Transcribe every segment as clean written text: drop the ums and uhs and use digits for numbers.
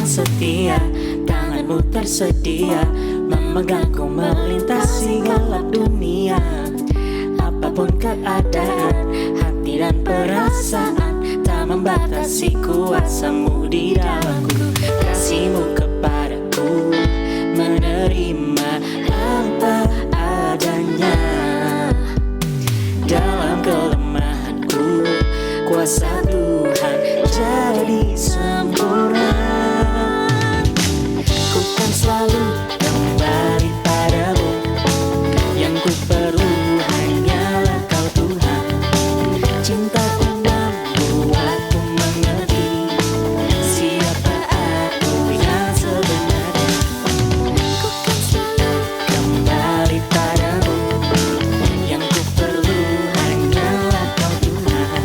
setia, tanganmu tersedia memegangku melintasi gelap dunia. Apapun keadaan, hati dan perasaan tak membatasi kuasamu di dalamku. Kasihmu kepadaku menerima apa adanya. Dalam kelemahanku, kuasa Tuhan jadi sempurna. Ku kan selalu kembali padamu, yang ku perlu hanyalah kau Tuhan. Cintaku membuatku mengerti siapa aku yang sebenarnya. Ku kan selalu kembali padamu, yang ku perlu hanyalah kau Tuhan.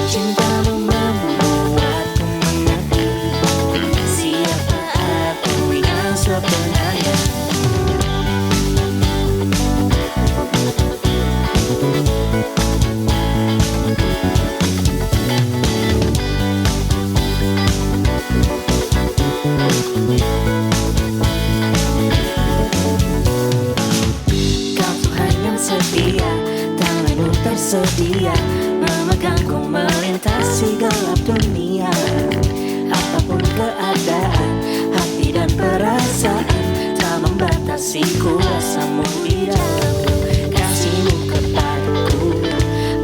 Cintamu membuatku mengerti siapa aku yang sebenarnya. Kau Tuhan yang setia, tanganmu tersedia memegangku melintasi gelap dunia. Apapun keadaan, hati dan perasaan tak membatasi kuasamu di dalamku. Kasihmu kepadaku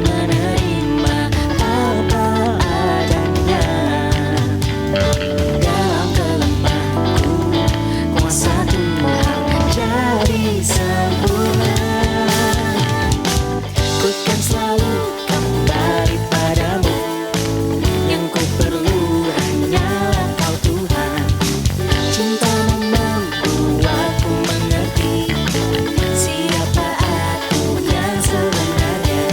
menerima apa adanya. Dalam kelemahanku, kuasa Tuhan jadi sempurna. Ku kan selalu kembali padamu, yang ku perlu hanyalah kau Tuhan. Cintamu membuatku mengerti siapa aku yang sebenarnya.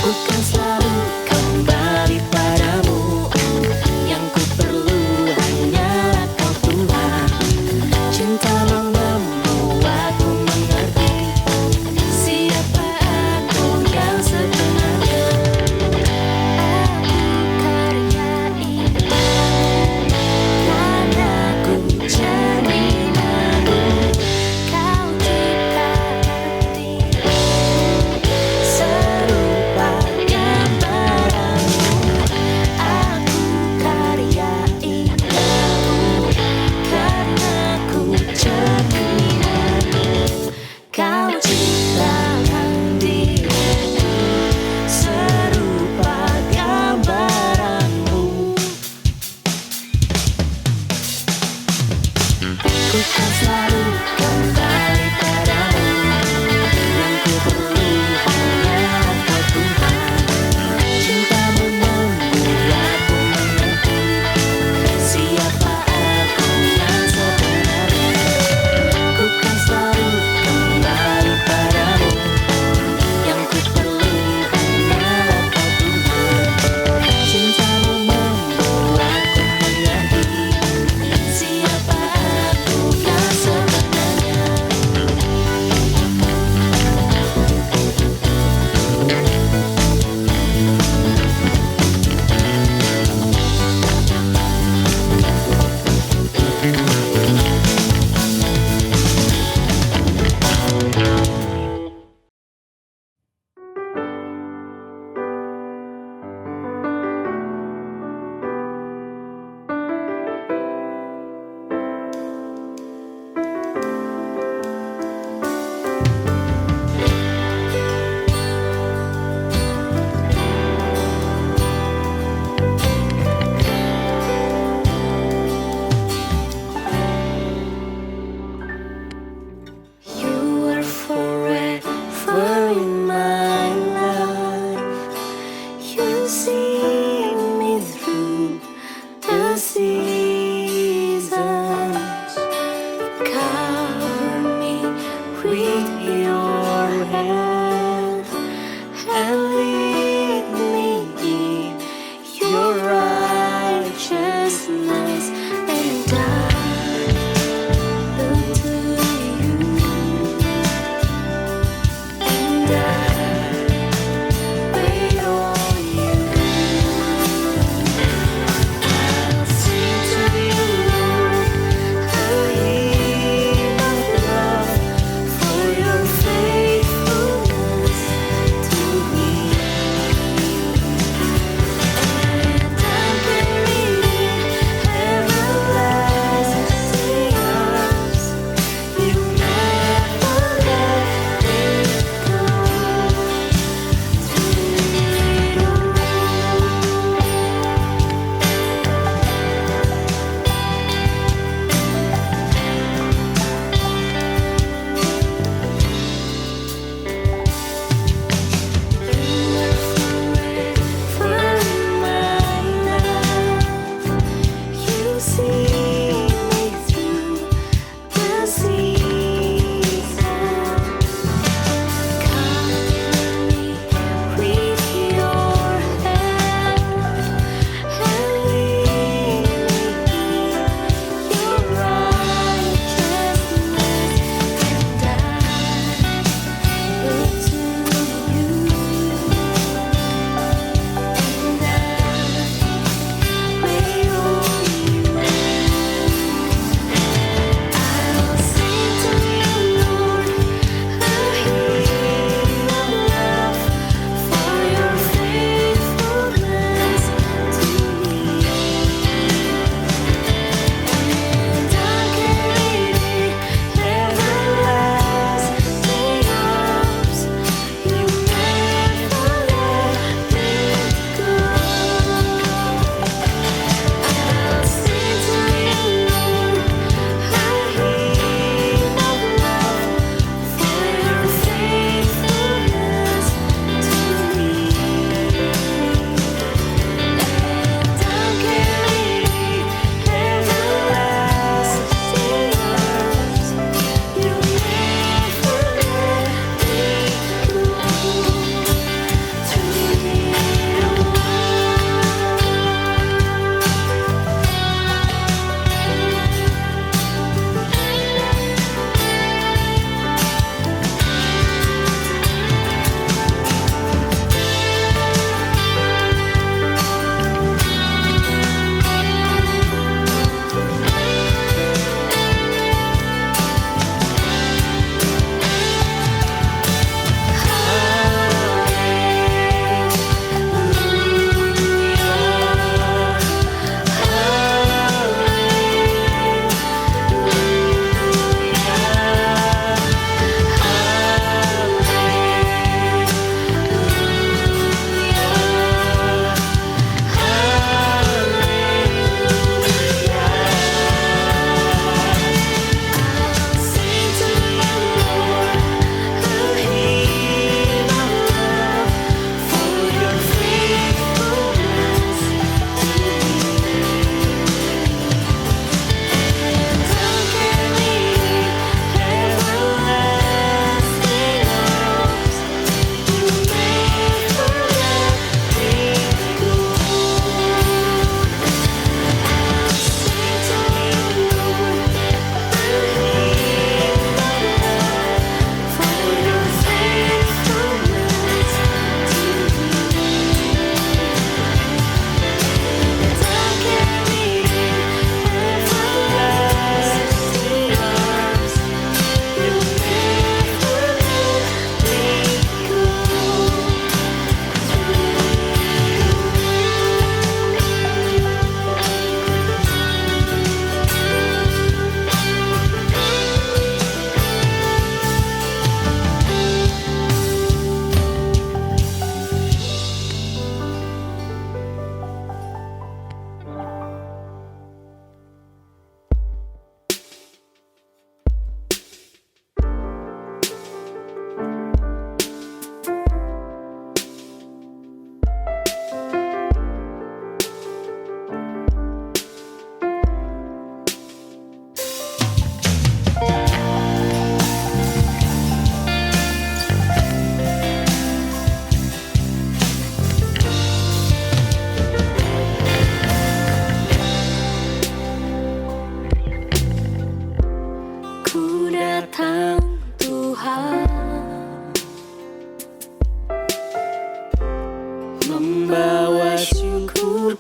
Ku kan selalu kembali padamu, yang ku perlu hanyalah kau Tuhan. Cintamu membuatku mengerti siapa aku yang sebenarnya. Aku karya indahmu, karena ku cerminamu. Kau ciptakan diriku serupa gambaranmu. Ku kan selalu kembali padamu, yang ku perlu hanyalah kau Tuhan. Cintamu membuatku mengerti siapa aku yang sebenarnya. Ku kan selalu kembali padamu, yang ku perlu hanyalah kau Tuhan. Cintamu membuatku mengerti siapa aku yang sebenarnya. You are forever in my life. You see me through the seasons. Cover me with your hand and lead me in your righteousness, and I look to you, and I wait on you. I'll sing to you.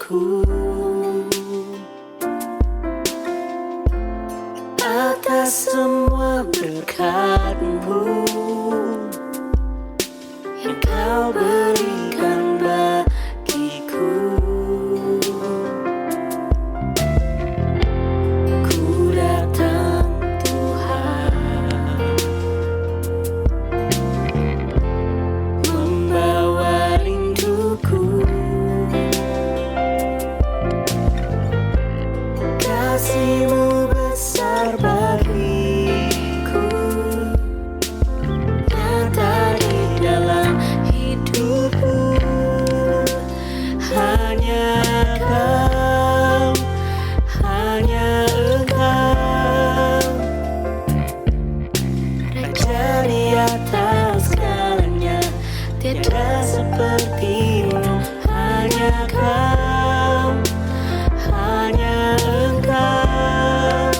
hidupku. Atas semua berkat-Mu yang Kau berikan bagiku, ku datang Tuhan, membawa rinduku. Kasih-Mu besar bagiku, nyata di dalam hidupku. Hanya Kau, hanya Engkau, Raja di atas segalanya, tiada seperti-Mu. Hanya Kau, hanya Engkau,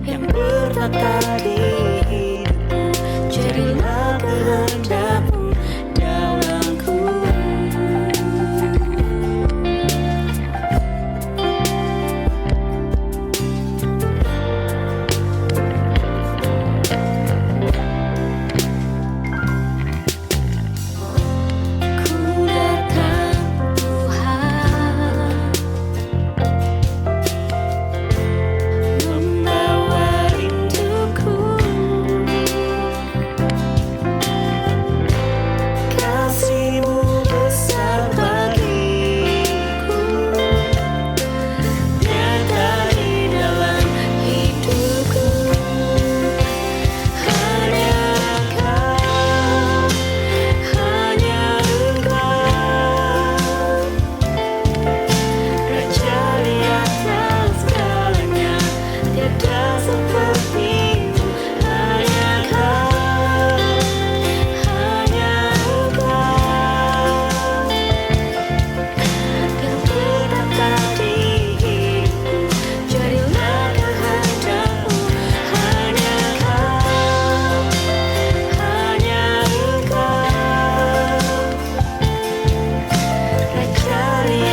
yang bertata di hidupku. Jadilah kehendak-Mu dalamku. Ku datang Tuhan, membawa rinduku. Kasih-Mu besar bagiku, nyata di dalam hidupku. Hanya Kau, hanya Engkau, Raja di atas segalanya, tiada seperti-Mu. Hanya Kau, hanya Engkau, yang bertata di hidupku. Jadilah kehendak-Mu. Hanya Kau, hanya Engkau, Raja di atas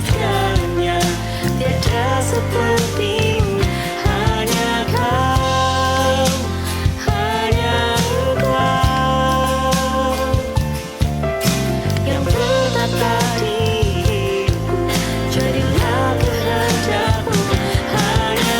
segalanya, tiada seperti-Mu. Hanya Kau, hanya Engkau, yang bertata di hidupku. Jadilah kehendak-Mu dalamku.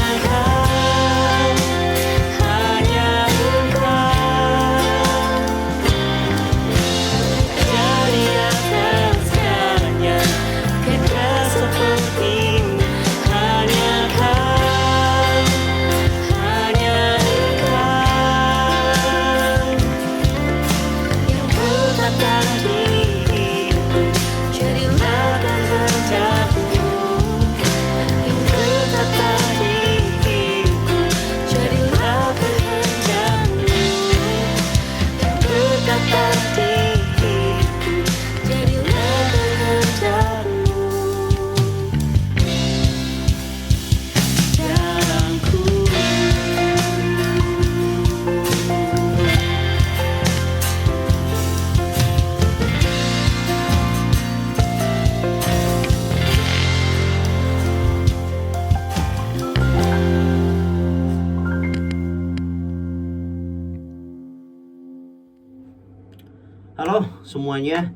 Halo semuanya,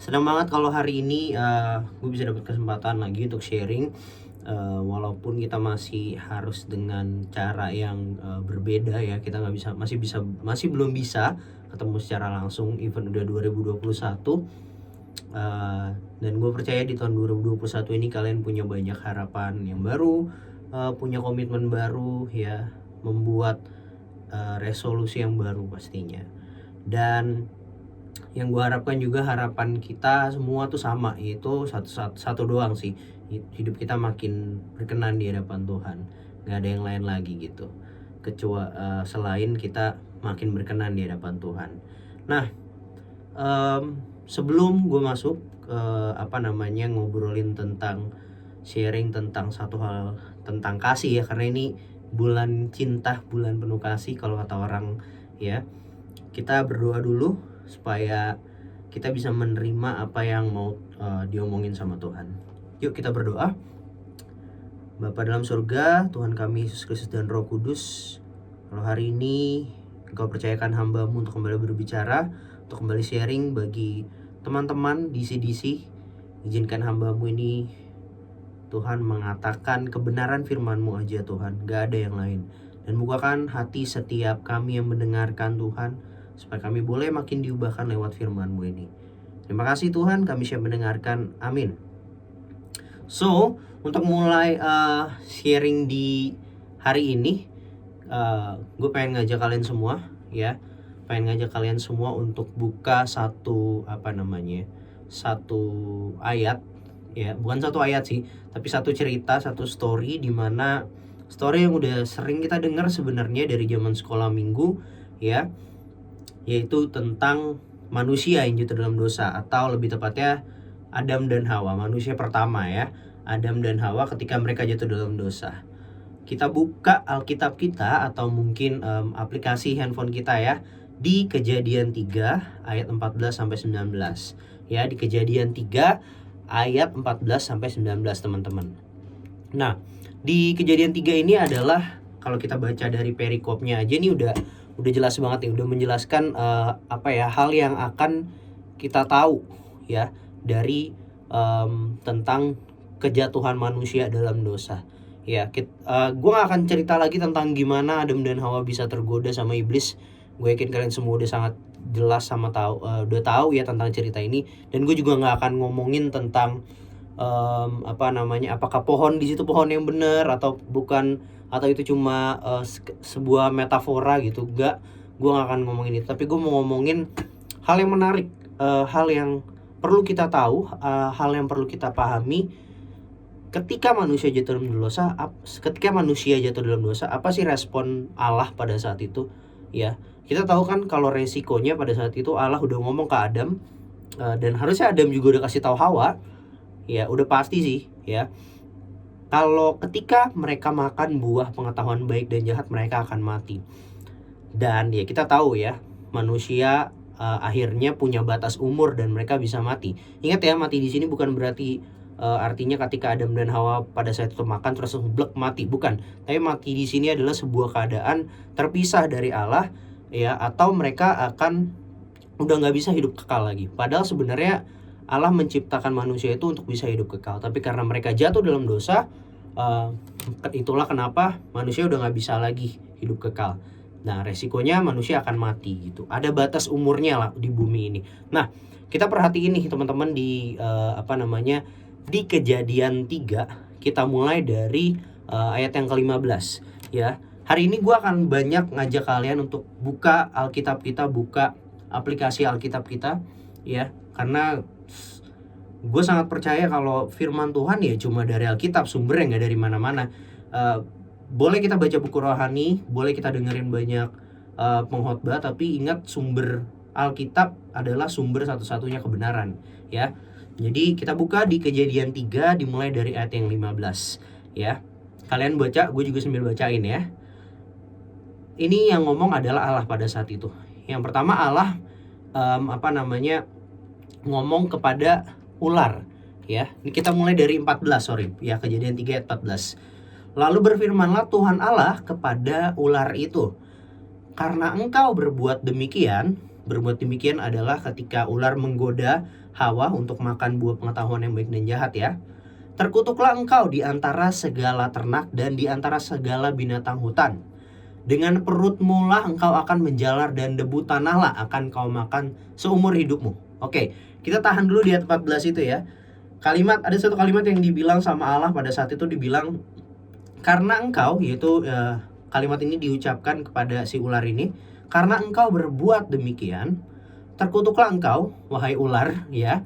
Senang banget kalau hari ini gue bisa dapat kesempatan lagi untuk sharing. Walaupun kita masih harus dengan cara yang berbeda ya, kita masih belum bisa ketemu secara langsung, even udah 2021. Dan gue percaya di tahun 2021 ini kalian punya banyak harapan yang baru, punya komitmen baru ya, membuat resolusi yang baru pastinya. Dan yang gue harapkan juga, harapan kita semua tuh sama, yaitu satu doang sih, hidup kita makin berkenan di hadapan Tuhan. Gak ada yang lain lagi gitu, kecuali selain kita makin berkenan di hadapan Tuhan. Nah, sebelum gue masuk ngobrolin tentang sharing tentang satu hal tentang kasih ya, karena ini bulan cinta, bulan penuh kasih kalau kata orang ya. Kita berdoa dulu supaya kita bisa menerima apa yang mau diomongin sama Tuhan. Yuk kita berdoa. Bapa dalam surga, Tuhan kami Yesus Kristus dan Roh Kudus, kalau hari ini Engkau percayakan hamba-Mu untuk kembali berbicara, untuk kembali sharing bagi teman-teman DC-DC, izinkan hamba-Mu ini Tuhan mengatakan kebenaran firman-Mu aja Tuhan, gak ada yang lain. Dan bukakan hati setiap kami yang mendengarkan Tuhan, supaya kami boleh makin diubahkan lewat firman-Mu ini. Terima kasih Tuhan, kami siap mendengarkan. Amin. So, untuk mulai sharing di hari ini, gue pengen ngajak kalian semua ya, untuk buka satu ayat ya, bukan satu ayat sih, tapi satu cerita, satu story, dimana story yang udah sering kita dengar sebenarnya dari zaman sekolah minggu ya, yaitu tentang manusia yang jatuh dalam dosa, atau lebih tepatnya Adam dan Hawa, manusia pertama ya, Adam dan Hawa ketika mereka jatuh dalam dosa. Kita buka Alkitab kita atau mungkin aplikasi handphone kita ya, di Kejadian 3 ayat 14 sampai 19 ya, di Kejadian 3 ayat 14 sampai 19 teman-teman. Nah, di Kejadian 3 ini adalah, kalau kita baca dari perikopnya aja nih udah jelas banget nih, udah menjelaskan hal yang akan kita tahu ya dari tentang kejatuhan manusia dalam dosa. Ya, gue gak akan cerita lagi tentang gimana Adam dan Hawa bisa tergoda sama iblis. Gue yakin kalian semua udah sangat jelas sama udah tahu ya tentang cerita ini. Dan gue juga gak akan ngomongin tentang apakah pohon di situ pohon yang benar atau bukan, atau itu cuma sebuah metafora gitu. Gue gak akan ngomongin itu, tapi gue mau ngomongin hal yang menarik, hal yang perlu kita tahu, hal yang perlu kita pahami. Ketika manusia jatuh dalam dosa, apa sih respon Allah pada saat itu? Ya, kita tahu kan kalau resikonya pada saat itu Allah udah ngomong ke Adam, dan harusnya Adam juga udah kasih tahu Hawa. Ya, udah pasti sih ya, kalau ketika mereka makan buah pengetahuan baik dan jahat, mereka akan mati. Dan ya kita tahu ya, manusia akhirnya punya batas umur dan mereka bisa mati. Ingat ya, mati di sini bukan berarti artinya ketika Adam dan Hawa pada saat itu makan terus blek mati, bukan. Tapi mati di sini adalah sebuah keadaan terpisah dari Allah ya, atau mereka akan udah nggak bisa hidup kekal lagi. Padahal sebenarnya Allah menciptakan manusia itu untuk bisa hidup kekal, tapi karena mereka jatuh dalam dosa, itulah kenapa manusia udah nggak bisa lagi hidup kekal. Nah, resikonya manusia akan mati gitu. Ada batas umurnya lah di bumi ini. Nah, kita perhatiin nih teman-teman di di Kejadian 3, kita mulai dari ayat yang ke-15 ya. Hari ini gue akan banyak ngajak kalian untuk buka Alkitab kita, buka aplikasi Alkitab kita ya, karena gue sangat percaya kalau firman Tuhan ya cuma dari Alkitab, sumbernya nggak dari mana-mana. Boleh kita baca buku rohani, boleh kita dengerin banyak pengkhotbah, tapi ingat sumber Alkitab adalah sumber satu-satunya kebenaran ya. Jadi kita buka di Kejadian 3 dimulai dari ayat yang 15 ya. Kalian baca, gue juga sambil bacain ya. Ini yang ngomong adalah Allah pada saat itu. Yang pertama Allah ngomong kepada ular ya. Ini kita mulai dari 14 ya, Kejadian 3 ayat 14. Lalu berfirmanlah Tuhan Allah kepada ular itu, karena engkau berbuat demikian, berbuat demikian adalah ketika ular menggoda Hawa untuk makan buah pengetahuan yang baik dan jahat ya. Terkutuklah engkau di antara segala ternak dan di antara segala binatang hutan. Dengan perutmu lah engkau akan menjalar dan debu tanahlah akan kau makan seumur hidupmu. Oke, kita tahan dulu di ayat 14 itu ya. Ada satu kalimat yang dibilang sama Allah pada saat itu, dibilang karena engkau, yaitu kalimat ini diucapkan kepada si ular ini, karena engkau berbuat demikian, terkutuklah engkau wahai ular ya,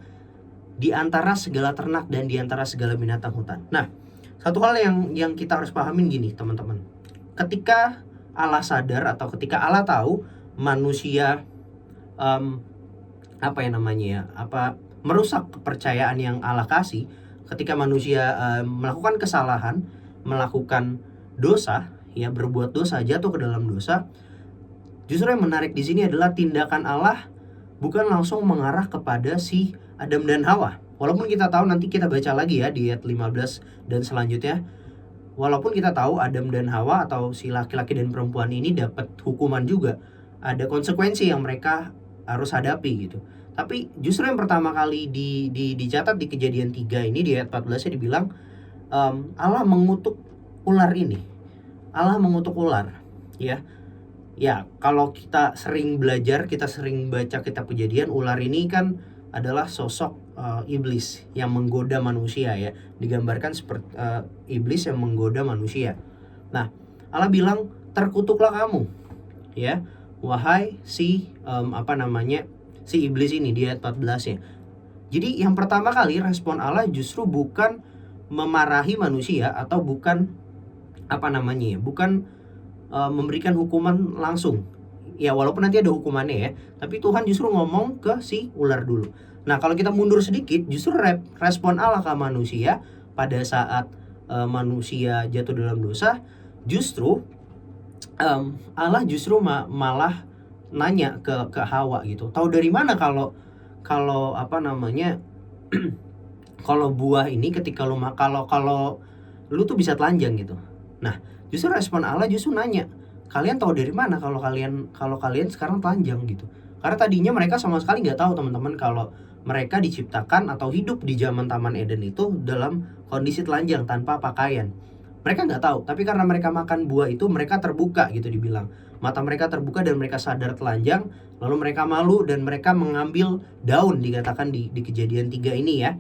di antara segala ternak dan di antara segala binatang hutan. Nah, satu hal yang kita harus pahamin gini teman-teman. Ketika Allah sadar atau ketika Allah tahu manusia merusak kepercayaan yang Allah kasih, ketika manusia melakukan kesalahan, melakukan dosa, ya berbuat dosa, jatuh ke dalam dosa, justru yang menarik di sini adalah tindakan Allah bukan langsung mengarah kepada si Adam dan Hawa. Walaupun kita tahu, nanti kita baca lagi ya di ayat 15 dan selanjutnya, walaupun kita tahu Adam dan Hawa atau si laki-laki dan perempuan ini dapat hukuman juga, ada konsekuensi yang mereka harus hadapi gitu. Tapi justru yang pertama kali dicatat di Kejadian 3 ini di ayat 14-nya dibilang Allah mengutuk ular ini. Allah mengutuk ular ya. Ya, kalau kita sering belajar, kita sering baca kitab Kejadian, ular ini kan adalah sosok iblis yang menggoda manusia ya. Digambarkan seperti iblis yang menggoda manusia. Nah, Allah bilang terkutuklah kamu ya, wahai si si iblis ini di ayat 14-nya. Jadi yang pertama kali respon Allah justru bukan memarahi manusia atau bukan bukan memberikan hukuman langsung. Ya walaupun nanti ada hukumannya ya, tapi Tuhan justru ngomong ke si ular dulu. Nah, kalau kita mundur sedikit, justru respon Allah ke manusia pada saat manusia jatuh dalam dosa, justru Allah justru malah nanya ke Hawa gitu. Tahu dari mana kalau kalau buah ini ketika lu kalau lu tuh bisa telanjang gitu. Nah, justru respon Allah justru nanya, kalian tahu dari mana kalau kalian sekarang telanjang gitu. Karena tadinya mereka sama sekali nggak tahu teman-teman kalau mereka diciptakan atau hidup di zaman Taman Eden itu dalam kondisi telanjang tanpa pakaian. Mereka nggak tahu, tapi karena mereka makan buah itu, mereka terbuka gitu dibilang. Mata mereka terbuka dan mereka sadar telanjang, lalu mereka malu dan mereka mengambil daun, dikatakan di Kejadian 3 ini ya.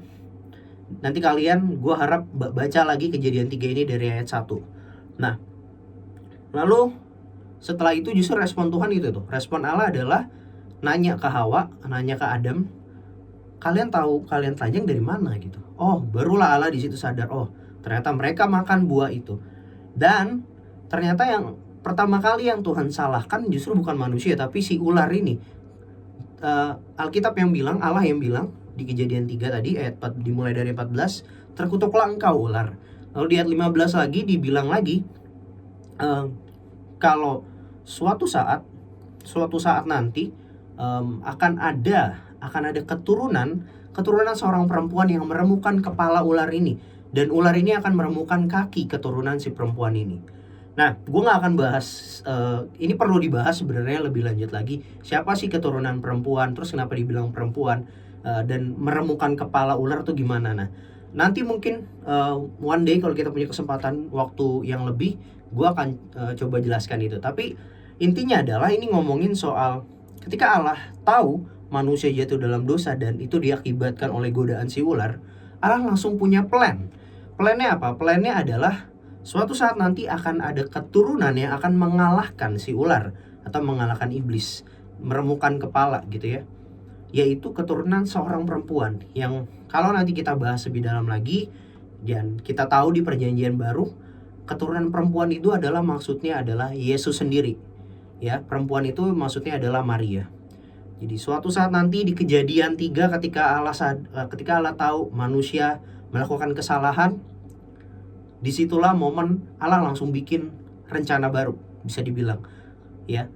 Nanti gue harap baca lagi Kejadian 3 ini dari ayat 1. Nah, lalu setelah itu justru respon Tuhan itu tuh. Respon Allah adalah nanya ke Hawa, nanya ke Adam, kalian tahu kalian telanjang dari mana gitu. Oh, barulah Allah di situ sadar, oh ternyata mereka makan buah itu. Dan ternyata yang pertama kali yang Tuhan salahkan justru bukan manusia, tapi si ular ini. Alkitab yang bilang, Allah yang bilang di Kejadian 3 tadi ayat 4, dimulai dari 14, terkutuklah engkau ular. Lalu di ayat 15 lagi dibilang lagi, kalau suatu saat nanti akan ada keturunan seorang perempuan yang meremukkan kepala ular ini, dan ular ini akan meremukkan kaki keturunan si perempuan ini. Nah, gue gak akan bahas, ini perlu dibahas sebenarnya lebih lanjut lagi, siapa sih keturunan perempuan, terus kenapa dibilang perempuan, dan meremukkan kepala ular tuh gimana. Nah, nanti mungkin one day kalau kita punya kesempatan waktu yang lebih, gue akan coba jelaskan itu. Tapi intinya adalah ini ngomongin soal ketika Allah tahu manusia jatuh dalam dosa dan itu diakibatkan oleh godaan si ular, Allah langsung punya plan. Plannya apa? Plannya adalah suatu saat nanti akan ada keturunan yang akan mengalahkan si ular atau mengalahkan iblis, meremukkan kepala gitu ya. Yaitu keturunan seorang perempuan yang kalau nanti kita bahas lebih dalam lagi, dan kita tahu di Perjanjian Baru, keturunan perempuan itu maksudnya adalah Yesus sendiri. Ya, perempuan itu maksudnya adalah Maria. Jadi suatu saat nanti di Kejadian 3 ketika Allah tahu manusia melakukan kesalahan, disitulah momen Allah langsung bikin rencana baru, bisa dibilang ya.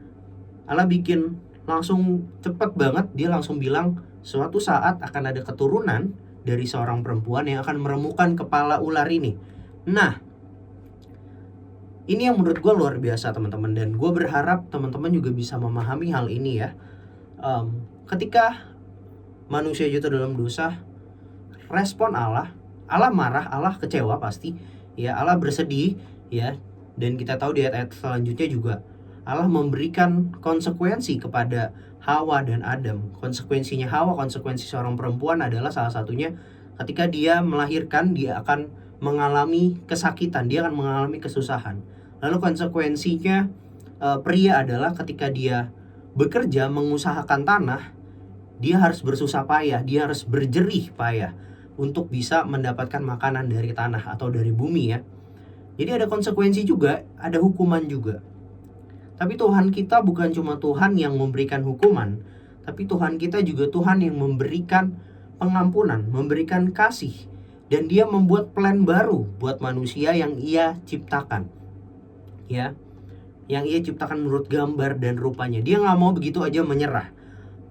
Allah bikin langsung cepet banget, dia langsung bilang suatu saat akan ada keturunan dari seorang perempuan yang akan meremukkan kepala ular ini. Nah, ini yang menurut gue luar biasa teman-teman, dan gue berharap teman-teman juga bisa memahami hal ini ya. Ketika manusia jatuh dalam dosa, respon Allah marah, Allah kecewa pasti, ya, Allah bersedih, ya. Dan kita tahu di ayat-ayat selanjutnya juga Allah memberikan konsekuensi kepada Hawa dan Adam. Konsekuensinya Hawa, konsekuensi seorang perempuan adalah salah satunya ketika dia melahirkan, dia akan mengalami kesakitan, dia akan mengalami kesusahan. Lalu konsekuensinya pria adalah ketika dia bekerja mengusahakan tanah, dia harus bersusah payah, dia harus berjerih payah untuk bisa mendapatkan makanan dari tanah atau dari bumi, ya. Jadi ada konsekuensi juga, ada hukuman juga. Tapi Tuhan kita bukan cuma Tuhan yang memberikan hukuman, tapi Tuhan kita juga Tuhan yang memberikan pengampunan, memberikan kasih. Dan dia membuat plan baru buat manusia yang ia ciptakan, ya, yang ia ciptakan menurut gambar dan rupanya. Dia gak mau begitu aja menyerah.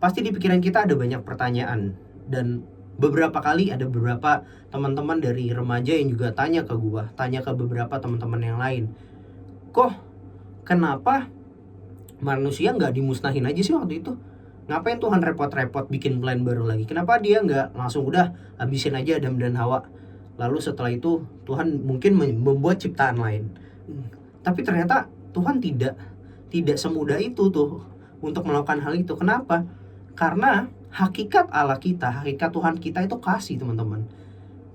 Pasti di pikiran kita ada banyak pertanyaan. Dan beberapa kali ada beberapa teman-teman dari remaja yang juga tanya ke gua, tanya ke beberapa teman-teman yang lain, kok kenapa manusia gak dimusnahin aja sih waktu itu? Ngapain Tuhan repot-repot bikin plan baru lagi? Kenapa dia gak langsung udah habisin aja Adam dan Hawa, lalu setelah itu Tuhan mungkin membuat ciptaan lain? Tapi ternyata Tuhan tidak semudah itu tuh untuk melakukan hal itu. Kenapa? Karena hakikat Allah kita, hakikat Tuhan kita itu kasih, teman-teman.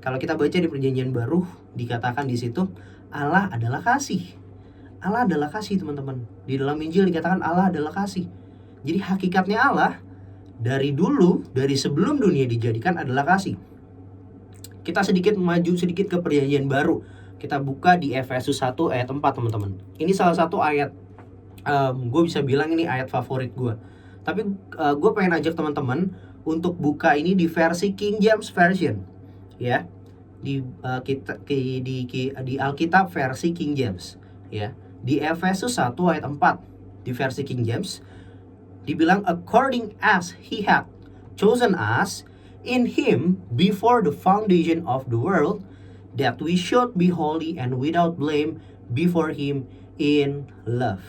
Kalau kita baca di Perjanjian Baru, dikatakan di situ Allah adalah kasih. Allah adalah kasih, teman-teman. Di dalam Injil dikatakan Allah adalah kasih. Jadi hakikatnya Allah dari dulu, dari sebelum dunia dijadikan adalah kasih. Kita sedikit maju sedikit ke Perjanjian Baru. Kita buka di Efesus 1 ayat 4, teman-teman. Ini salah satu ayat, gue bisa bilang ini ayat favorit gue. Tapi gue pengen ajak teman-teman untuk buka ini di versi King James Version, ya. Di Alkitab versi King James, ya. Di Efesus 1 ayat 4 di versi King James dibilang, according as he had chosen us in him before the foundation of the world, that we should be holy and without blame before him in love.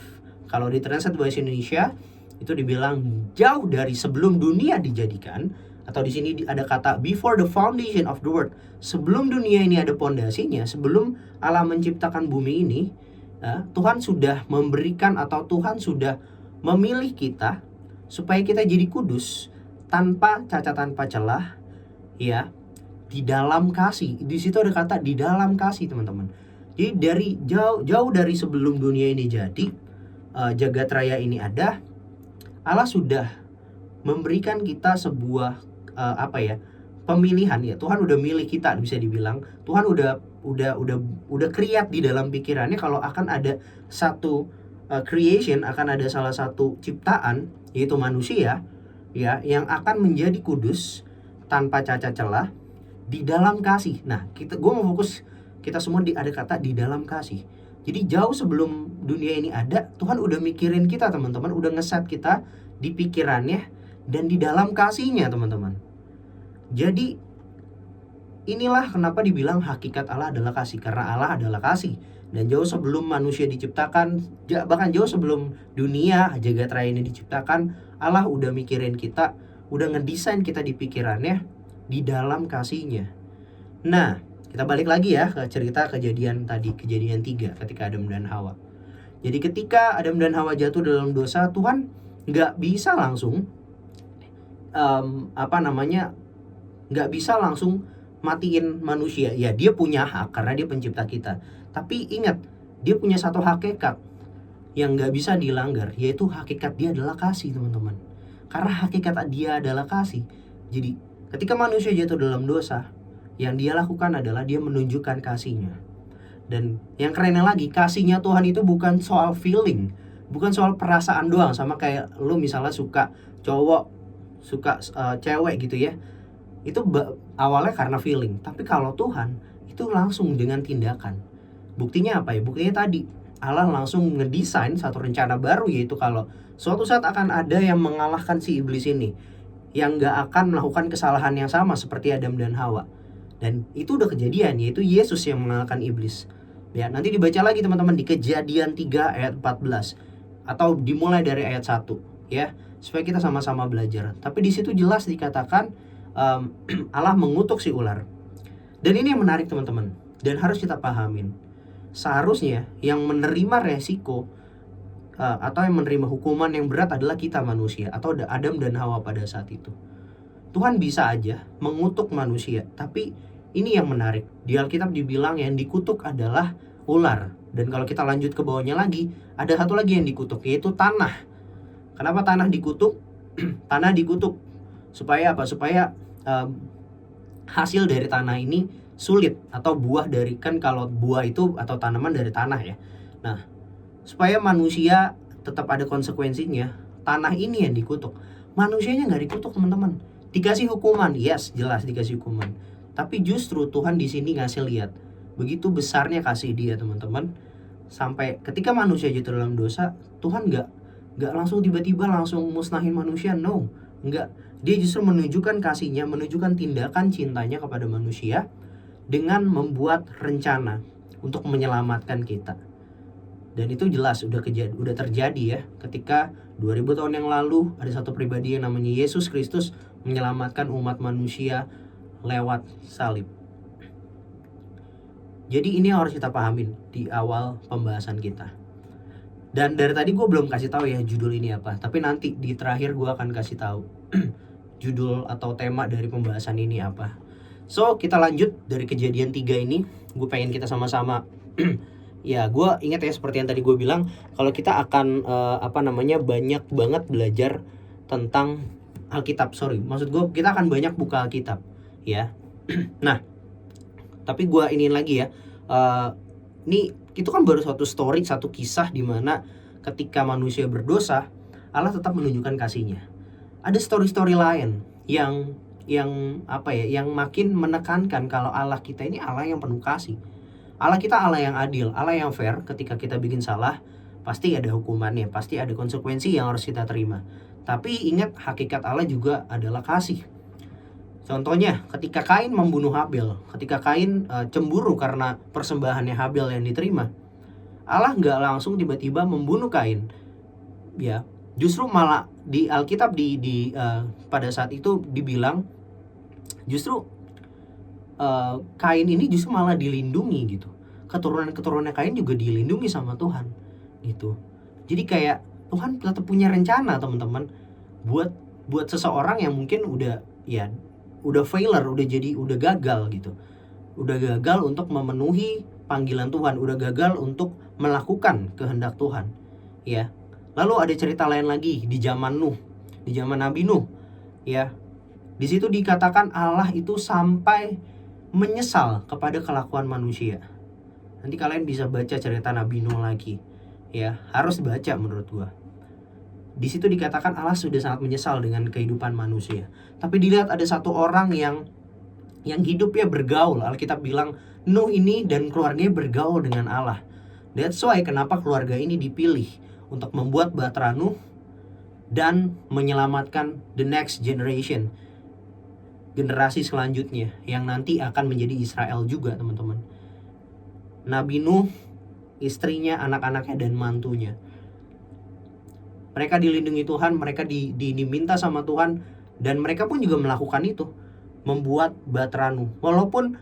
Kalau di translate bahasa Indonesia itu dibilang jauh dari sebelum dunia dijadikan, atau di sini ada kata before the foundation of the world. Sebelum dunia ini ada pondasinya, sebelum Allah menciptakan bumi ini, Tuhan sudah memberikan atau Tuhan sudah memilih kita supaya kita jadi kudus, tanpa cacat, tanpa celah, ya, di dalam kasih. Di situ ada kata di dalam kasih, teman-teman. Jadi dari jauh dari sebelum dunia ini jadi, jagat raya ini ada, Allah sudah memberikan kita sebuah pemilihan, ya. Tuhan udah milih kita, bisa dibilang. Tuhan udah create di dalam pikirannya kalau akan ada satu creation, akan ada salah satu ciptaan, yaitu manusia, ya, yang akan menjadi kudus tanpa cacat celah di dalam kasih. Nah, gue mau fokus kita semua ada kata di dalam kasih. Jadi jauh sebelum dunia ini ada, Tuhan udah mikirin kita, teman-teman, udah ngeset kita di pikirannya dan di dalam kasihnya, teman-teman. Jadi inilah kenapa dibilang hakikat Allah adalah kasih, karena Allah adalah kasih. Dan jauh sebelum manusia diciptakan, bahkan jauh sebelum dunia jagat raya ini diciptakan, Allah udah mikirin kita, udah ngedesain kita di pikirannya di dalam kasihnya. Nah, kita balik lagi ya ke cerita kejadian tadi, kejadian 3 ketika Adam dan Hawa. Jadi ketika Adam dan Hawa jatuh dalam dosa, Tuhan gak bisa langsung gak bisa langsung matiin manusia. Ya, dia punya hak karena dia pencipta kita. Tapi ingat, dia punya satu hakikat yang gak bisa dilanggar, yaitu hakikat dia adalah kasih, teman-teman. Karena hakikat dia adalah kasih. Jadi ketika manusia jatuh dalam dosa, yang dia lakukan adalah dia menunjukkan kasihnya. Dan yang kerennya lagi, kasihnya Tuhan itu bukan soal feeling, bukan soal perasaan doang. Sama kayak lu misalnya suka cowok, suka cewek gitu ya, itu awalnya karena feeling. Tapi kalau Tuhan, itu langsung dengan tindakan. Buktinya apa ya? Buktinya tadi, Allah langsung ngedesain satu rencana baru, yaitu kalau suatu saat akan ada yang mengalahkan si iblis ini, yang gak akan melakukan kesalahan yang sama seperti Adam dan Hawa. Dan itu udah kejadian, yaitu Yesus yang mengalahkan iblis. Ya, nanti dibaca lagi teman-teman di Kejadian 3 ayat 14, atau dimulai dari ayat 1, ya. supaya kita sama-sama belajar. Tapi di situ jelas dikatakan Allah mengutuk si ular. Dan ini yang menarik teman-teman, dan harus kita pahamin. Seharusnya yang menerima resiko atau yang menerima hukuman yang berat adalah kita manusia, atau Adam dan Hawa pada saat itu. Tuhan bisa aja mengutuk manusia, tapi ini yang menarik. Di Alkitab dibilang yang dikutuk adalah ular. Dan kalau kita lanjut ke bawahnya lagi, ada satu lagi yang dikutuk, yaitu tanah. Kenapa tanah dikutuk? Tanah dikutuk supaya apa? Supaya hasil dari tanah ini sulit, atau buah dari, kan kalau buah itu atau tanaman dari tanah ya. Nah, supaya manusia tetap ada konsekuensinya, tanah ini yang dikutuk. Manusianya nggak dikutuk teman-teman. Dikasih hukuman, yes, jelas dikasih hukuman. Tapi justru Tuhan di sini ngasih lihat begitu besarnya kasih Dia teman-teman. Sampai ketika manusia jatuh dalam dosa, Tuhan nggak langsung tiba-tiba langsung musnahin manusia, no, nggak. Dia justru menunjukkan kasihnya, menunjukkan tindakan cintanya kepada manusia dengan membuat rencana untuk menyelamatkan kita. Dan itu jelas udah terjadi ya, ketika 2000 tahun yang lalu ada satu pribadi yang namanya Yesus Kristus menyelamatkan umat manusia lewat salib. Jadi ini yang harus kita pahamin di awal pembahasan kita. Dan dari tadi gue belum kasih tahu ya judul ini apa, tapi nanti di terakhir gue akan kasih tahu judul atau tema dari pembahasan ini apa. So, kita lanjut dari Kejadian 3 ini. Gue pengen kita sama-sama ya, gue ingat ya seperti yang tadi gue bilang, kalau kita akan banyak banget belajar tentang Alkitab. Maksud gue kita akan banyak buka Alkitab ya. Nah, tapi gue iniin lagi ya, ini itu kan baru satu story, satu kisah di mana ketika manusia berdosa, Allah tetap menunjukkan kasihnya. Ada story-story lain yang makin menekankan kalau Allah kita ini Allah yang penuh kasih. Allah kita Allah yang adil, Allah yang fair. Ketika kita bikin salah, pasti ada hukumannya, pasti ada konsekuensi yang harus kita terima. Tapi ingat, hakikat Allah juga adalah kasih. Contohnya, ketika Kain membunuh Habel, ketika Kain cemburu karena persembahannya Habel yang diterima, Allah nggak langsung tiba-tiba membunuh Kain. Ya, justru malah di Alkitab pada saat itu dibilang justru Kain ini justru malah dilindungi gitu. Keturunan Kain juga dilindungi sama Tuhan gitu. Jadi kayak Tuhan tetap punya rencana teman-teman buat seseorang yang mungkin udah failure, udah gagal gitu. Udah gagal untuk memenuhi panggilan Tuhan, udah gagal untuk melakukan kehendak Tuhan. Ya. Lalu ada cerita lain lagi di zaman Nuh, di zaman Nabi Nuh. Ya. Di situ dikatakan Allah itu sampai menyesal kepada kelakuan manusia. Nanti kalian bisa baca cerita Nabi Nuh lagi. Ya, harus baca menurut gua. Di situ dikatakan Allah sudah sangat menyesal dengan kehidupan manusia. Tapi dilihat ada satu orang yang hidupnya bergaul. Alkitab bilang Nuh ini dan keluarganya bergaul dengan Allah. That's why kenapa keluarga ini dipilih untuk membuat bahtera Nuh dan menyelamatkan the next generation, generasi selanjutnya yang nanti akan menjadi Israel juga teman-teman. Nabi Nuh, istrinya, anak-anaknya, dan mantunya. Mereka dilindungi Tuhan, mereka diminta sama Tuhan, dan mereka pun juga melakukan itu, membuat bahtera Nuh. Walaupun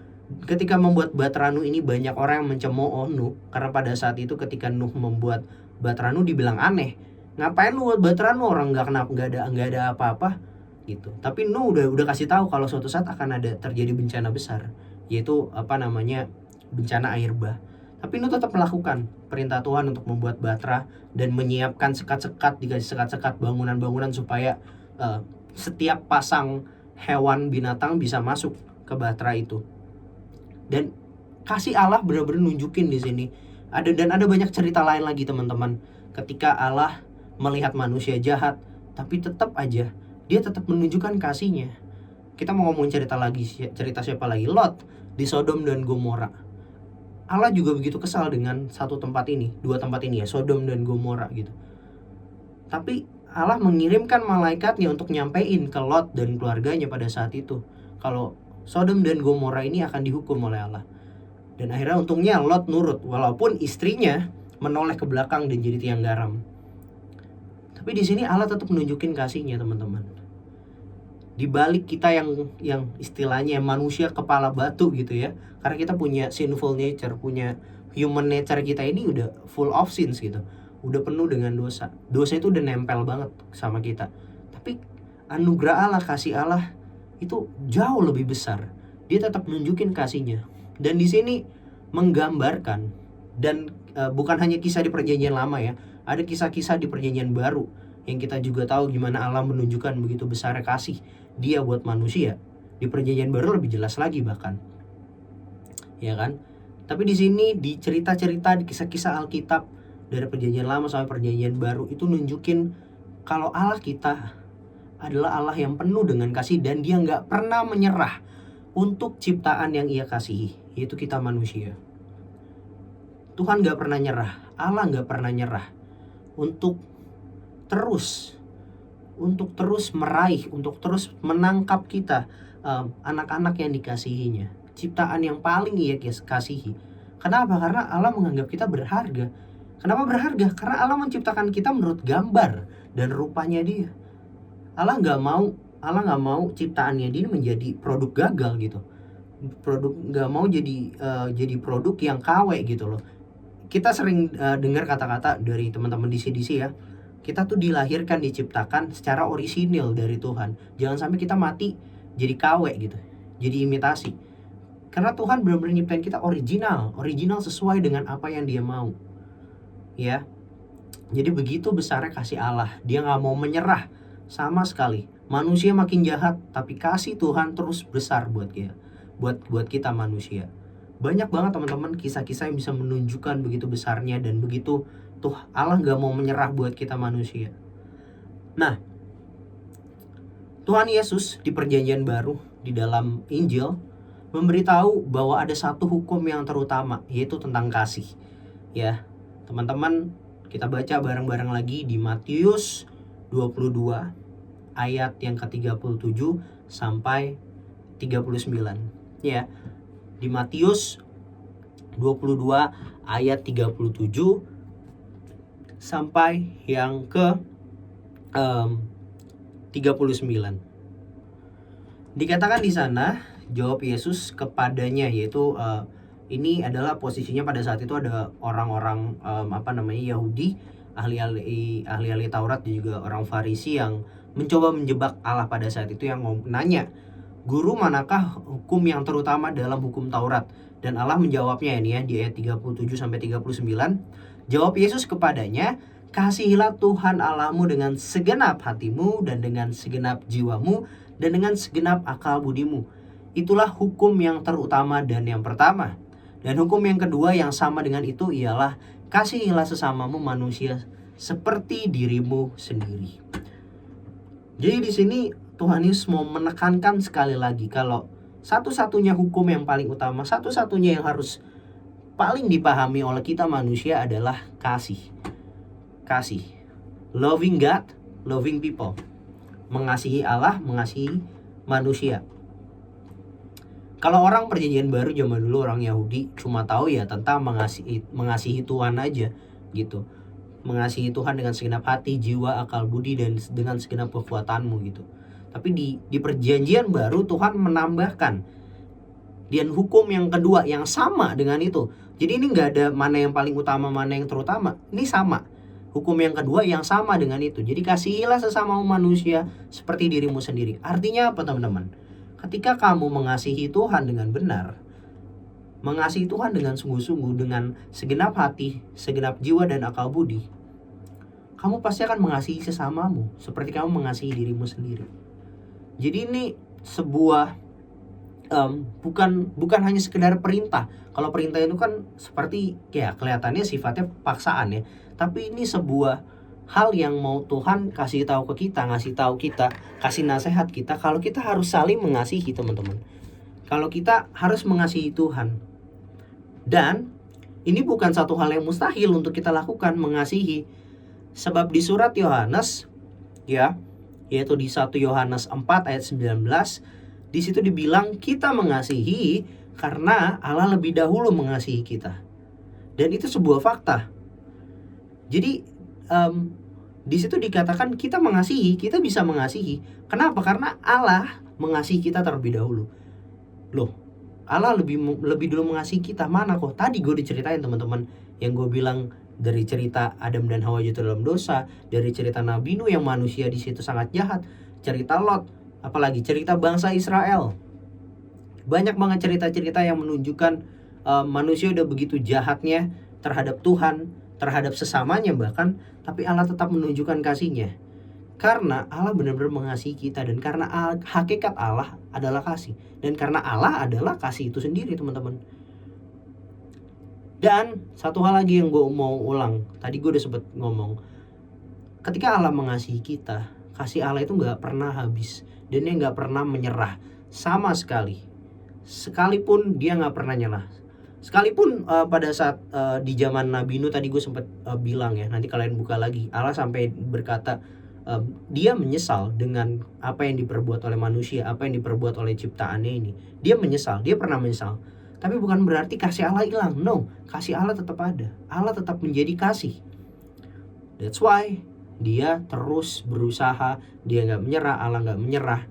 ketika membuat bahtera Nuh ini banyak orang yang mencemooh Nuh, karena pada saat itu ketika Nuh membuat bahtera Nuh dibilang aneh. Ngapain lu buat bahtera Nuh, orang nggak ada apa-apa gitu. Tapi Nuh udah kasih tahu kalau suatu saat akan ada terjadi bencana besar, yaitu bencana air bah. Tapi Nuh tetap melakukan perintah Tuhan untuk membuat bahtera dan menyiapkan sekat-sekat, dikasih sekat-sekat bangunan-bangunan supaya setiap pasang hewan binatang bisa masuk ke bahtera itu. Dan kasih Allah benar-benar nunjukin di sini. Ada banyak cerita lain lagi teman-teman. Ketika Allah melihat manusia jahat, tapi tetap aja Dia tetap menunjukkan kasihnya. Kita mau ngomongin cerita siapa lagi? Lot di Sodom dan Gomora. Allah juga begitu kesal dengan dua tempat ini ya, Sodom dan Gomora gitu. Tapi Allah mengirimkan malaikatnya untuk nyampein ke Lot dan keluarganya pada saat itu kalau Sodom dan Gomora ini akan dihukum oleh Allah. Dan akhirnya untungnya Lot nurut, walaupun istrinya menoleh ke belakang dan jadi tiang garam. Tapi di sini Allah tetap menunjukin kasihnya, teman-teman. Di balik kita yang istilahnya manusia kepala batu gitu ya, karena kita punya sinful nature, punya human nature, kita ini udah full of sins gitu, udah penuh dengan dosa itu udah nempel banget sama kita. Tapi anugerah Allah, kasih Allah itu jauh lebih besar. Dia tetap nunjukin kasihnya, dan di sini menggambarkan, dan bukan hanya kisah di perjanjian lama ya, ada kisah-kisah di perjanjian baru yang kita juga tahu gimana Allah menunjukkan begitu besar kasih Dia buat manusia. Di perjanjian baru lebih jelas lagi bahkan, ya kan? Tapi di sini di cerita-cerita, di kisah-kisah Alkitab dari perjanjian lama sampai perjanjian baru itu nunjukin kalau Allah kita adalah Allah yang penuh dengan kasih, dan Dia nggak pernah menyerah untuk ciptaan yang Ia kasihi, yaitu kita manusia. Tuhan nggak pernah nyerah, Allah nggak pernah nyerah untuk terus meraih, untuk terus menangkap kita, anak-anak yang dikasihinya, ciptaan yang paling Ia kasihi. Kenapa? Karena Allah menganggap kita berharga. Kenapa berharga? Karena Allah menciptakan kita menurut gambar dan rupanya Dia. Allah nggak mau ciptaannya Dia menjadi produk gagal gitu, nggak mau jadi produk yang KW gitu loh. Kita sering dengar kata-kata dari teman-teman DC ya, kita tuh dilahirkan, diciptakan secara orisinil dari Tuhan. Jangan sampai kita mati jadi KW gitu, jadi imitasi. Karena Tuhan benar-benar nyiptain kita original sesuai dengan apa yang Dia mau. Ya. Jadi begitu besarnya kasih Allah. Dia nggak mau menyerah sama sekali. Manusia makin jahat, tapi kasih Tuhan terus besar buat kita manusia. Banyak banget teman-teman kisah-kisah yang bisa menunjukkan begitu besarnya dan begitu tuh Allah gak mau menyerah buat kita manusia. Nah, Tuhan Yesus di perjanjian baru di dalam Injil memberitahu bahwa ada satu hukum yang terutama, yaitu tentang kasih. Ya, teman-teman, kita baca bareng-bareng lagi di Matius 22 ayat yang ke-37 sampai 39. Ya. Di Matius 22 ayat 37 sampai yang ke 39. Dikatakan di sana, jawab Yesus kepadanya, yaitu ini adalah posisinya pada saat itu ada orang-orang Yahudi, ahli-ahli Taurat dan juga orang Farisi yang mencoba menjebak Allah pada saat itu, yang mau nanya, "Guru, manakah hukum yang terutama dalam hukum Taurat?" Dan Allah menjawabnya ini ya di ayat 37 sampai 39. Jawab Yesus kepadanya, "Kasihilah Tuhan Allahmu dengan segenap hatimu dan dengan segenap jiwamu dan dengan segenap akal budimu. Itulah hukum yang terutama dan yang pertama. Dan hukum yang kedua yang sama dengan itu ialah kasihilah sesamamu manusia seperti dirimu sendiri." Jadi di sini Tuhan Yesus mau menekankan sekali lagi kalau satu-satunya hukum yang paling utama, satu-satunya yang harus paling dipahami oleh kita manusia adalah kasih. Kasih. Loving God, loving people. Mengasihi Allah, mengasihi manusia. Kalau orang perjanjian baru zaman dulu, orang Yahudi cuma tahu ya tentang mengasihi Tuhan aja gitu. Mengasihi Tuhan dengan segenap hati, jiwa, akal budi, dan dengan segenap kekuatanmu gitu. Tapi di perjanjian baru Tuhan menambahkan dan hukum yang kedua yang sama dengan itu. Jadi ini gak ada mana yang paling utama, mana yang terutama. Ini sama. Hukum yang kedua yang sama dengan itu. Jadi kasihilah sesama manusia seperti dirimu sendiri. Artinya apa teman-teman? Ketika kamu mengasihi Tuhan dengan benar, mengasihi Tuhan dengan sungguh-sungguh, dengan segenap hati, segenap jiwa dan akal budi, kamu pasti akan mengasihi sesamamu seperti kamu mengasihi dirimu sendiri. Jadi ini sebuah bukan hanya sekedar perintah. Kalau perintah itu kan seperti ya kelihatannya sifatnya paksaan ya. Tapi ini sebuah hal yang mau Tuhan kasih tahu ke kita, ngasih tahu kita, kasih nasihat kita kalau kita harus saling mengasihi teman-teman. Kalau kita harus mengasihi Tuhan. Dan ini bukan satu hal yang mustahil untuk kita lakukan, mengasihi. Sebab di surat Yohanes ya, yaitu di 1 Yohanes 4 ayat 19, di situ dibilang kita mengasihi karena Allah lebih dahulu mengasihi kita. Dan itu sebuah fakta. Jadi Di situ dikatakan kita mengasihi, kita bisa mengasihi. Kenapa? Karena Allah mengasihi kita terlebih dahulu. Loh, Allah lebih dulu mengasihi kita. Mana kok? Tadi gue diceritain teman-teman, yang gue bilang dari cerita Adam dan Hawa jatuh dalam dosa, dari cerita Nabi Nuh yang manusia di situ sangat jahat, cerita Lot, apalagi cerita bangsa Israel. Banyak banget cerita-cerita yang menunjukkan manusia udah begitu jahatnya terhadap Tuhan, terhadap sesamanya bahkan, tapi Allah tetap menunjukkan kasih-Nya. Karena Allah benar-benar mengasihi kita, dan karena hakikat Allah adalah kasih, dan karena Allah adalah kasih itu sendiri teman-teman. Dan satu hal lagi yang gue mau ulang, tadi gue udah sempet ngomong, ketika Allah mengasihi kita, kasih Allah itu gak pernah habis, dan dia gak pernah menyerah sama sekali. Sekalipun dia gak pernah nyerah. Sekalipun pada saat di zaman Nabi Nuh tadi gue sempat bilang ya, nanti kalian buka lagi, Allah sampai berkata dia menyesal dengan apa yang diperbuat oleh manusia, apa yang diperbuat oleh ciptaannya ini. Dia menyesal, dia pernah menyesal. Tapi bukan berarti kasih Allah hilang. No, kasih Allah tetap ada. Allah tetap menjadi kasih. That's why dia terus berusaha, dia gak menyerah, Allah gak menyerah.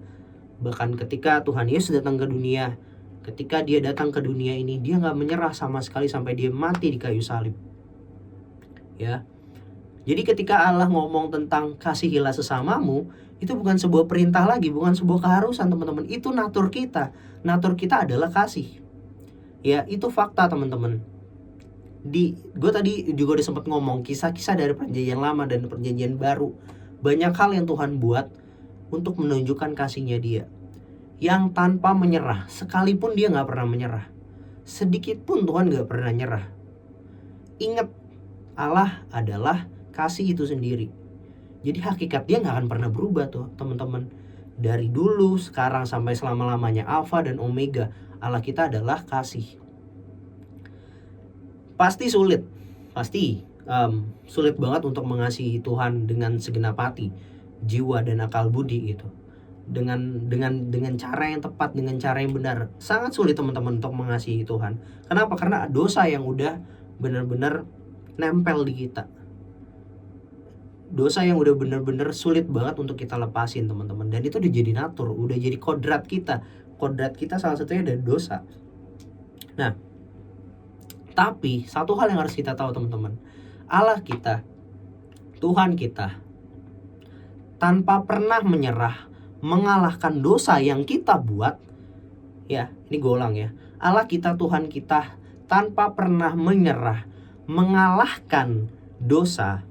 Bahkan ketika Tuhan Yesus datang ke dunia, ketika dia datang ke dunia ini, dia gak menyerah sama sekali sampai dia mati di kayu salib. Ya. Jadi ketika Allah ngomong tentang kasihilah sesamamu, itu bukan sebuah perintah lagi, bukan sebuah keharusan teman-teman. Itu natur kita. Natur kita adalah kasih. Ya, itu fakta teman-teman. Gue tadi juga udah sempat ngomong kisah-kisah dari perjanjian lama dan perjanjian baru. Banyak hal yang Tuhan buat untuk menunjukkan kasih-Nya dia, yang tanpa menyerah. Sekalipun dia gak pernah menyerah, sedikit pun Tuhan gak pernah nyerah. Ingat, Allah adalah kasih itu sendiri. Jadi hakikat dia gak akan pernah berubah tuh teman-teman. Dari dulu, sekarang, sampai selama-lamanya, Alfa dan Omega, Allah kita adalah kasih. Pasti sulit, pasti sulit banget untuk mengasihi Tuhan dengan segenap hati, jiwa dan akal budi gitu. Dengan cara yang tepat, dengan cara yang benar. Sangat sulit teman-teman untuk mengasihi Tuhan. Kenapa? Karena dosa yang udah benar-benar nempel di kita. Dosa yang udah benar-benar sulit banget untuk kita lepasin teman-teman. Dan itu udah jadi natur, udah jadi kodrat kita. Kodrat kita salah satunya dari dosa. Nah, tapi satu hal yang harus kita tahu teman-teman, Allah kita, Tuhan kita, tanpa pernah menyerah mengalahkan dosa yang kita buat. Ya, ini gue ulang ya. Allah kita, Tuhan kita, tanpa pernah menyerah mengalahkan dosa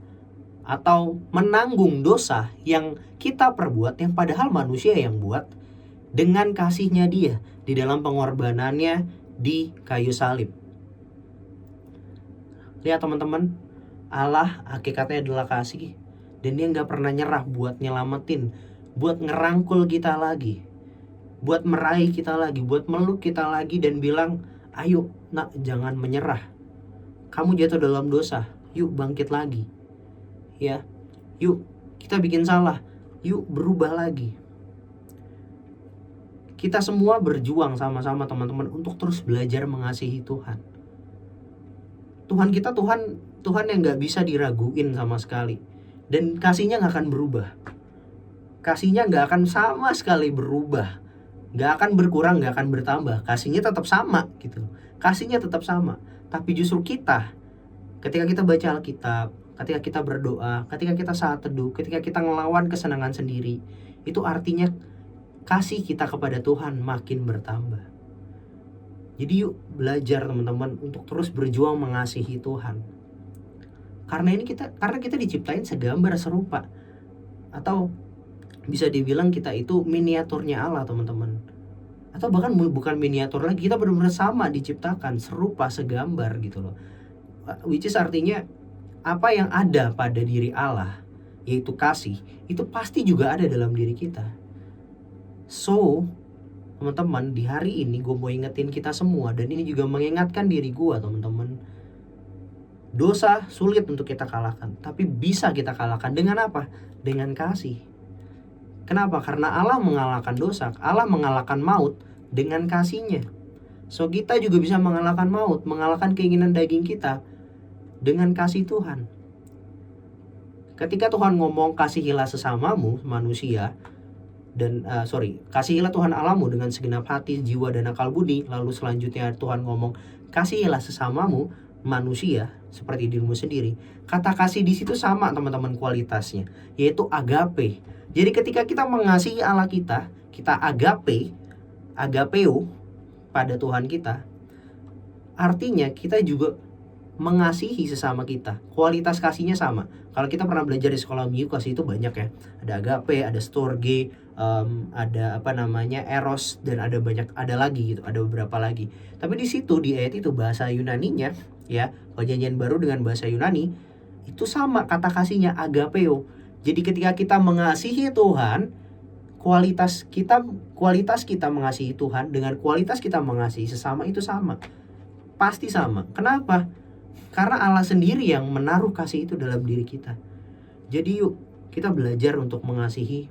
atau menanggung dosa yang kita perbuat, yang padahal manusia yang buat, dengan kasih-Nya dia di dalam pengorbanannya di kayu salib. Lihat teman-teman, Allah hakikatnya adalah kasih, dan dia gak pernah nyerah buat nyelamatin, buat ngerangkul kita lagi, buat meraih kita lagi, buat meluk kita lagi dan bilang, ayo nak, jangan menyerah. Kamu jatuh dalam dosa, yuk bangkit lagi. Ya, yuk kita bikin salah, yuk berubah lagi. Kita semua berjuang sama-sama teman-teman untuk terus belajar mengasihi Tuhan. Tuhan kita Tuhan yang gak bisa diraguin sama sekali. Dan kasih-Nya gak akan berubah. Kasih-Nya gak akan sama sekali berubah. Gak akan berkurang, gak akan bertambah. Kasih-Nya tetap sama gitu. Kasih-Nya tetap sama. Tapi justru kita, ketika kita baca Alkitab, ketika kita berdoa, ketika kita saat teduh, ketika kita ngelawan kesenangan sendiri, itu artinya kasih kita kepada Tuhan makin bertambah. Jadi yuk belajar teman-teman untuk terus berjuang mengasihi Tuhan. Karena kita diciptain segambar serupa. Atau bisa dibilang kita itu miniaturnya Allah teman-teman. Atau bahkan bukan miniatur lagi, kita benar-benar sama diciptakan, serupa, segambar gitu loh. Which is artinya apa yang ada pada diri Allah, yaitu kasih, itu pasti juga ada dalam diri kita. So, teman-teman, di hari ini gue mau ingetin kita semua, dan ini juga mengingatkan diri gue teman-teman. Dosa sulit untuk kita kalahkan, tapi bisa kita kalahkan dengan apa? Dengan kasih. Kenapa? Karena Allah mengalahkan dosa, Allah mengalahkan maut dengan kasih-Nya. So kita juga bisa mengalahkan maut, mengalahkan keinginan daging kita dengan kasih Tuhan. Ketika Tuhan ngomong kasihilah sesamamu manusia, dan kasihilah Tuhan Allahmu dengan segenap hati, jiwa, dan akal budi. Lalu selanjutnya Tuhan ngomong kasihilah sesamamu manusia seperti dirimu sendiri. Kata kasih di situ sama teman-teman kualitasnya, yaitu agape. Jadi ketika kita mengasihi Allah kita agapeo pada Tuhan kita, artinya kita juga mengasihi sesama kita. Kualitas kasihnya sama. Kalau kita pernah belajar di sekolah minggu, kasih itu banyak ya. Ada agape, ada storge, ada eros, dan ada lagi gitu, ada beberapa lagi. Tapi di situ di ayat itu bahasa Yunaninya ya, Perjanjian Baru dengan bahasa Yunani itu sama kata kasihnya agapeo. Jadi ketika kita mengasihi Tuhan, kualitas kita mengasihi Tuhan dengan kualitas kita mengasihi sesama itu sama. Pasti sama. Kenapa? Karena Allah sendiri yang menaruh kasih itu dalam diri kita. Jadi yuk kita belajar untuk mengasihi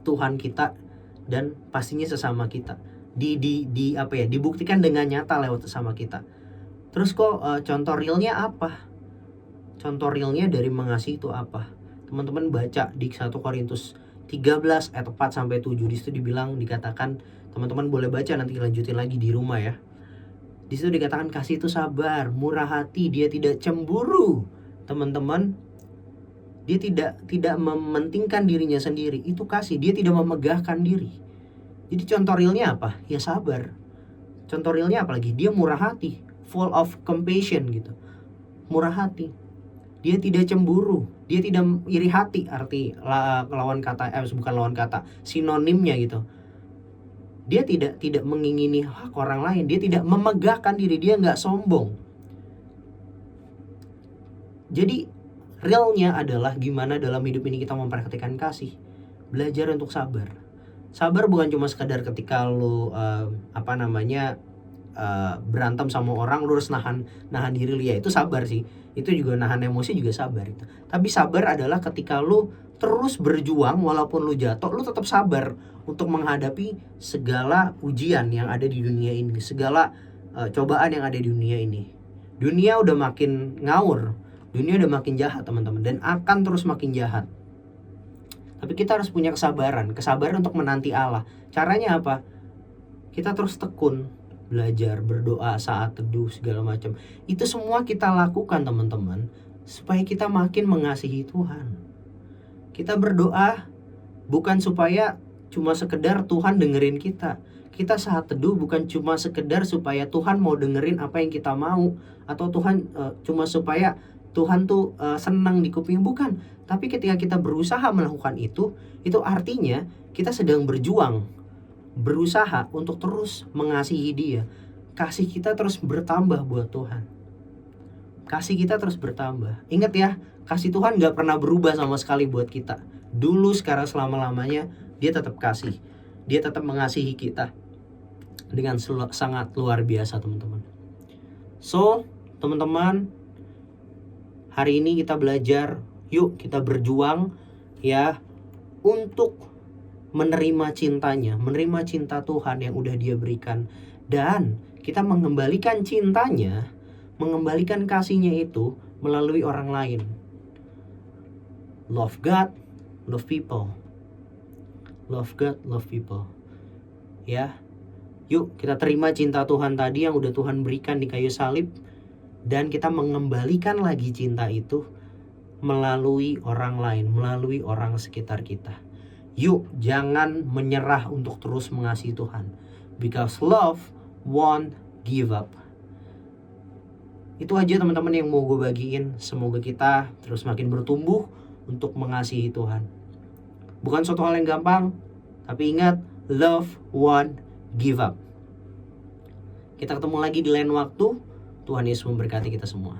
Tuhan kita dan pastinya sesama kita. Dibuktikan dengan nyata lewat sesama kita. Terus contoh realnya apa? Contoh realnya dari mengasihi itu apa? Teman-teman baca di 1 Korintus 13 ayat 4 sampai 7. Di situ dikatakan, teman-teman boleh baca nanti lanjutin lagi di rumah ya. Di situ dikatakan kasih itu sabar, murah hati, dia tidak cemburu. Teman-teman, dia tidak mementingkan dirinya sendiri. Itu kasih, dia tidak memegahkan diri. Jadi contoh realnya apa? Ya sabar. Contoh realnya apa lagi? Dia murah hati, full of compassion gitu. Murah hati. Dia tidak cemburu, dia tidak iri hati, sinonimnya gitu. Dia tidak mengingini hak orang lain, dia tidak memegahkan diri, dia nggak sombong. Jadi realnya adalah gimana dalam hidup ini kita mempraktikkan kasih. Belajar untuk sabar. Sabar bukan cuma sekadar ketika lo berantem sama orang lu harus nahan diri lu, ya itu sabar sih. Itu juga nahan emosi juga sabar itu. Tapi sabar adalah ketika lu terus berjuang walaupun lu jatuh, lu tetap sabar untuk menghadapi segala ujian yang ada di dunia ini, segala cobaan yang ada di dunia ini. Dunia udah makin ngawur, dunia udah makin jahat teman-teman, dan akan terus makin jahat. Tapi kita harus punya kesabaran untuk menanti Allah. Caranya apa? Kita terus tekun, belajar, berdoa, saat teduh, segala macam. Itu semua kita lakukan teman-teman, supaya kita makin mengasihi Tuhan. Kita berdoa bukan supaya cuma sekedar Tuhan dengerin kita. Kita saat teduh bukan cuma sekedar supaya Tuhan mau dengerin apa yang kita mau, atau Tuhan cuma supaya Tuhan tuh senang di kuping, bukan. Tapi ketika kita berusaha melakukan itu artinya kita sedang berjuang, berusaha untuk terus mengasihi Dia. Kasih kita terus bertambah buat Tuhan. Kasih kita terus bertambah. Ingat ya, kasih Tuhan gak pernah berubah sama sekali buat kita. Dulu, sekarang, selama-lamanya Dia tetap kasih. Dia tetap mengasihi kita dengan sangat luar biasa teman-teman. So, teman-teman, hari ini kita belajar, yuk kita berjuang ya untuk menerima cintanya, menerima cinta Tuhan yang udah Dia berikan, dan kita mengembalikan cintanya, mengembalikan kasihnya itu melalui orang lain. Love God, love people. Love God, love people. Ya, yuk kita terima cinta Tuhan tadi yang udah Tuhan berikan di kayu salib, dan kita mengembalikan lagi cinta itu melalui orang lain, melalui orang sekitar kita. Yuk jangan menyerah untuk terus mengasihi Tuhan, because love won't give up. Itu aja teman-teman yang mau gue bagiin. Semoga kita terus makin bertumbuh untuk mengasihi Tuhan. Bukan suatu hal yang gampang, tapi ingat, love won't give up. Kita ketemu lagi di lain waktu. Tuhan Yesus memberkati kita semua.